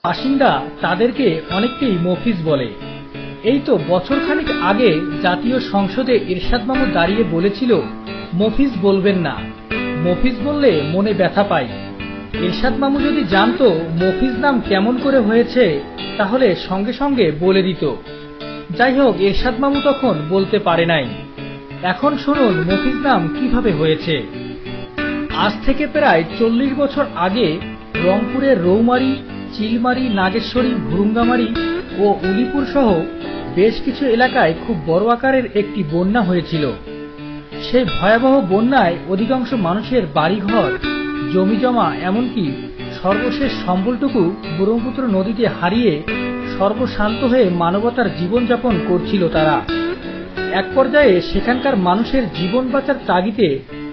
বাসিন্দা তাদেরকে অনেককেই মফিজ বলে। এই তো বছরখানেক আগে জাতীয় সংসদে এরশাদ মামু দাঁড়িয়ে বলেছিল, মফিজ বলবেন না, মফিজ বললে মনে ব্যথা পাই। এরশাদ মামু যদি জানতো মফিজ নাম কেমন করে হয়েছে তাহলে সঙ্গে সঙ্গে বলে দিত। যাই হোক, এরশাদ মামু তখন বলতে পারে নাই। এখন শুনুন মফিজ নাম কিভাবে হয়েছে। আজ থেকে প্রায় 40 বছর আগে রংপুরের রৌমারী, চিলমারী, নাগেশ্বরী, ভুরুঙ্গামারী ও উলিপুর সহ বেশ কিছু এলাকায় খুব বড় আকারের একটি বন্যা হয়েছিল। সেই ভয়াবহ বন্যায় অধিকাংশ মানুষের বাড়িঘর, জমিজমা, এমনকি সর্বশেষ সম্বলটুকু ব্রহ্মপুত্র নদীতে হারিয়ে সর্বশান্ত হয়ে মানবতার জীবনযাপন করছিল তারা। এক পর্যায়ে সেখানকার মানুষের জীবন বাঁচার তাগিদে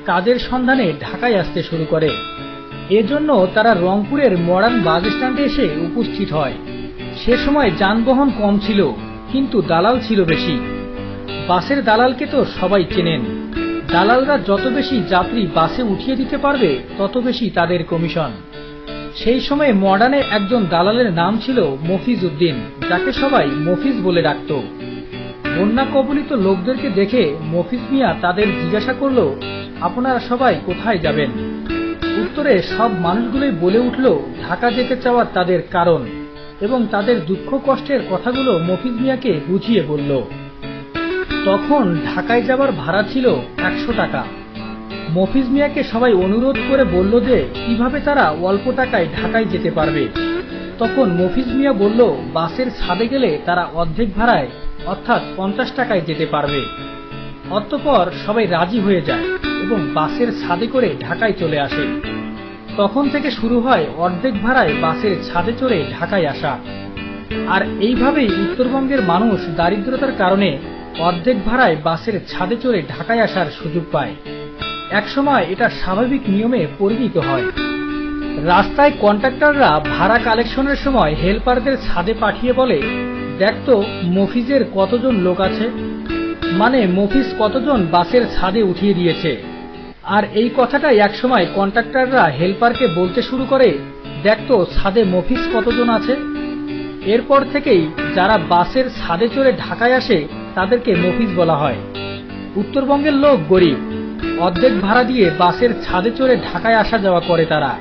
কাজের সন্ধানে ঢাকায় আসতে শুরু করে। এজন্য তারা রংপুরের মডার্ন বাস স্ট্যান্ডে এসে উপস্থিত হয়। সে সময় যানবাহন কম ছিল, কিন্তু দালাল ছিল বেশি। বাসের দালালকে তো সবাই চেনেন। দালালরা যত বেশি যাত্রী বাসে উঠিয়ে দিতে পারবে তত বেশি তাদের কমিশন। সেই সময় মডার্নে একজন দালালের নাম ছিল মফিজ উদ্দিন, যাকে সবাই মফিজ বলে ডাকত। বন্যা কবলিত লোকদেরকে দেখে মফিজ মিয়া তাদের জিজ্ঞাসা করল, আপনারা সবাই কোথায় যাবেন? উত্তরে সব মানুষগুলোই বলে উঠল ঢাকা যেতে চাওয়ার তাদের কারণ, এবং তাদের দুঃখ কষ্টের কথাগুলো মফিজ মিয়াকে বুঝিয়ে বলল। তখন ঢাকায় যাবার ভাড়া ছিল 100 টাকা। মফিজ মিয়াকে সবাই অনুরোধ করে বলল যে কিভাবে তারা অল্প টাকায় ঢাকায় যেতে পারবে। তখন মফিজ মিয়া বলল, বাসের ছাদে গেলে তারা অর্ধেক ভাড়ায় অর্থাৎ 50 টাকায় যেতে পারবে। অতঃপর সবাই রাজি হয়ে যায় এবং বাসের ছাদে করে ঢাকায় চলে আসে। তখন থেকে শুরু হয় অর্ধেক ভাড়ায় বাসের ছাদে চড়ে ঢাকায় আসা। আর এইভাবেই উত্তরবঙ্গের মানুষ দারিদ্রতার কারণে অর্ধেক ভাড়ায় বাসের ছাদে চড়ে ঢাকায় আসার সুযোগ পায়। একসময় এটা স্বাভাবিক নিয়মে পরিণত হয়। রাস্তায় কন্ট্রাক্টররা ভাড়া কালেকশনের সময় হেল্পারদের ছাদে পাঠিয়ে বলে, দেখতো মফিজের কতজন লোক আছে, মানে মফিজ কতজন বাসের ছাদে উঠিয়ে দিয়েছে। আর এই কথাটাই একসময় কন্ট্রাক্টররা হেল্পারকে বলতে শুরু করে, দেখতো ছাদে মফিজ কতজন আছে। এরপর থেকেই যারা বাসের ছাদে চড়ে ঢাকায় আসে তাদেরকে মফিজ বলা হয়। উত্তরবঙ্গের লোক গরিব, অর্ধেক ভাড়া দিয়ে বাসের ছাদে চড়ে ঢাকায় আসা যাওয়া করে তারা।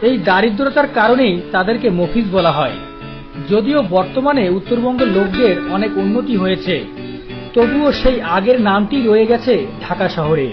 এই দারিদ্রতার কারণেই তাদেরকে মফিজ বলা হয়। যদিও বর্তমানে উত্তরবঙ্গের লোকদের অনেক উন্নতি হয়েছে, তবুও সেই আগের নামটি রয়ে গেছে ঢাকা শহরে।